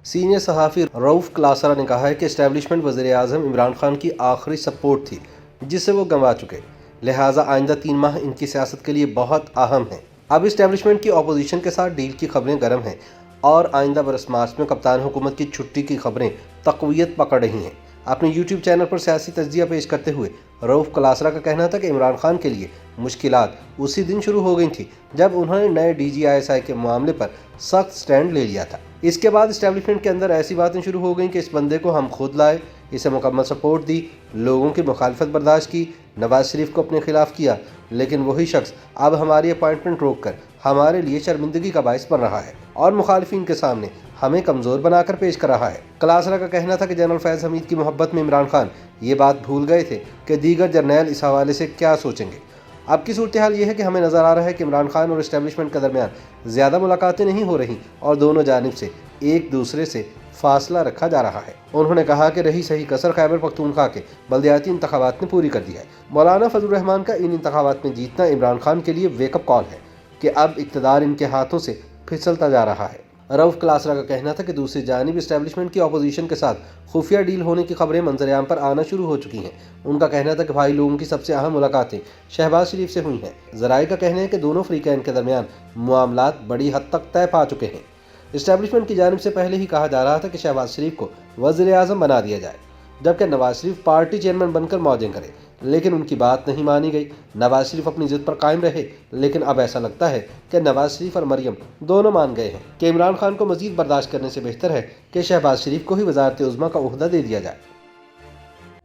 Senior सहाफ़ी रऊफ़ क्लासरा ने कहा है कि एस्टेब्लिशमेंट वज़ीर आज़म इमरान खान की आखिरी सपोर्ट थी जिसे वो गंवा चुके, लिहाजा आइंदा 3 माह इनकी सियासत के लिए बहुत अहम है। अब एस्टेब्लिशमेंट की अपोजिशन के साथ डील की खबरें गर्म हैं और आइंदा बरस मार्च में कप्तान हुकूमत की छुट्टी की खबरें तक़वियत पकड़ रही हैं। अपने यूट्यूब चैनल पर सियासी तज्ज़िया पेश करते हुए रऊफ़ क्लासरा का कहना था कि इमरान खान के लिए मुश्किलात उसी दिन शुरू हो गई थी जब उन्होंने नए DGISI के मामले पर सख्त स्टैंड ले लिया था। इसके बाद एस्टेब्लिशमेंट के अंदर ऐसी बातें शुरू हो गईं कि इस बंदे को हम खुद लाए, इसे मुकम्मल सपोर्ट दी, लोगों की मुखालफत बर्दाश्त की, नवाज शरीफ को अपने खिलाफ किया, लेकिन वही शख्स अब हमारी अपॉइंटमेंट रोक कर हमारे लिए शर्मिंदगी का बाइस बन रहा है और मुखालिफिन के सामने हमें कमज़ोर बनाकर पेश कर रहा है। क्लासरा का कहना था कि जनरल फैज़ हमीद की मोहब्बत में इमरान खान ये बात भूल गए थे कि दीगर जर्नैल इस हवाले से क्या सोचेंगे। अब की सूरत हाल ये है कि हमें नज़र आ रहा है कि इमरान खान और एस्टेब्लिशमेंट के दरमियान ज़्यादा मुलाकातें नहीं हो रही और दोनों जानिब से एक दूसरे से फासला रखा जा रहा है। उन्होंने कहा कि रही सही कसर खैबर पख्तूनख्वा के बल्दियाती इंतखाबात ने पूरी कर दी है। मौलाना फजलुर रहमान का इन इंतखाबात में जीतना इमरान खान के लिए वेकअप कॉल है कि अब इक़्तिदार इनके हाथों से फिसलता जा रहा है। रऊफ़ क्लासरा का कहना था कि दूसरी जानिब एस्टेब्लिशमेंट की अपोजिशन के साथ खुफिया डील होने की खबरें मंजरेआम पर आना शुरू हो चुकी हैं। उनका कहना था कि भाई लोगों की सबसे अहम मुलाकातें शहबाज शरीफ से हुई हैं। ज़राए का कहना है कि दोनों फ़रीक़ैन के दरमियान मामलात बड़ी हद तक तय पा चुके हैं। एस्टेब्लिशमेंट की जानिब से पहले ही कहा जा रहा था कि शहबाज शरीफ को वज़ीर आज़म बना दिया जाए, जबकि नवाज शरीफ पार्टी चेयरमैन बनकर मौजें करें, लेकिन उनकी बात नहीं मानी गई। नवाज शरीफ अपनी जिद पर कायम रहे, लेकिन अब ऐसा लगता है कि नवाज शरीफ और मरियम दोनों मान गए हैं कि इमरान खान को मजीद बर्दाश्त करने से बेहतर है कि शहबाज शरीफ को ही वज़ारत उज़्मा का ओहदा दे दिया जाए।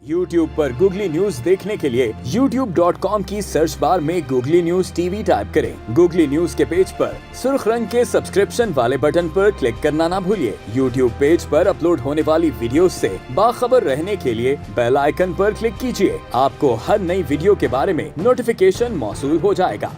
YouTube पर गूगली न्यूज देखने के लिए youtube.com की सर्च बार में गूगली न्यूज TV टाइप करें। गूगली न्यूज के पेज पर सुर्ख रंग के सब्सक्रिप्शन वाले बटन पर क्लिक करना ना भूलिए। YouTube पेज पर अपलोड होने वाली वीडियोस से बाखबर रहने के लिए बेल आइकन पर क्लिक कीजिए। आपको हर नई वीडियो के बारे में नोटिफिकेशन मौसूल हो जाएगा।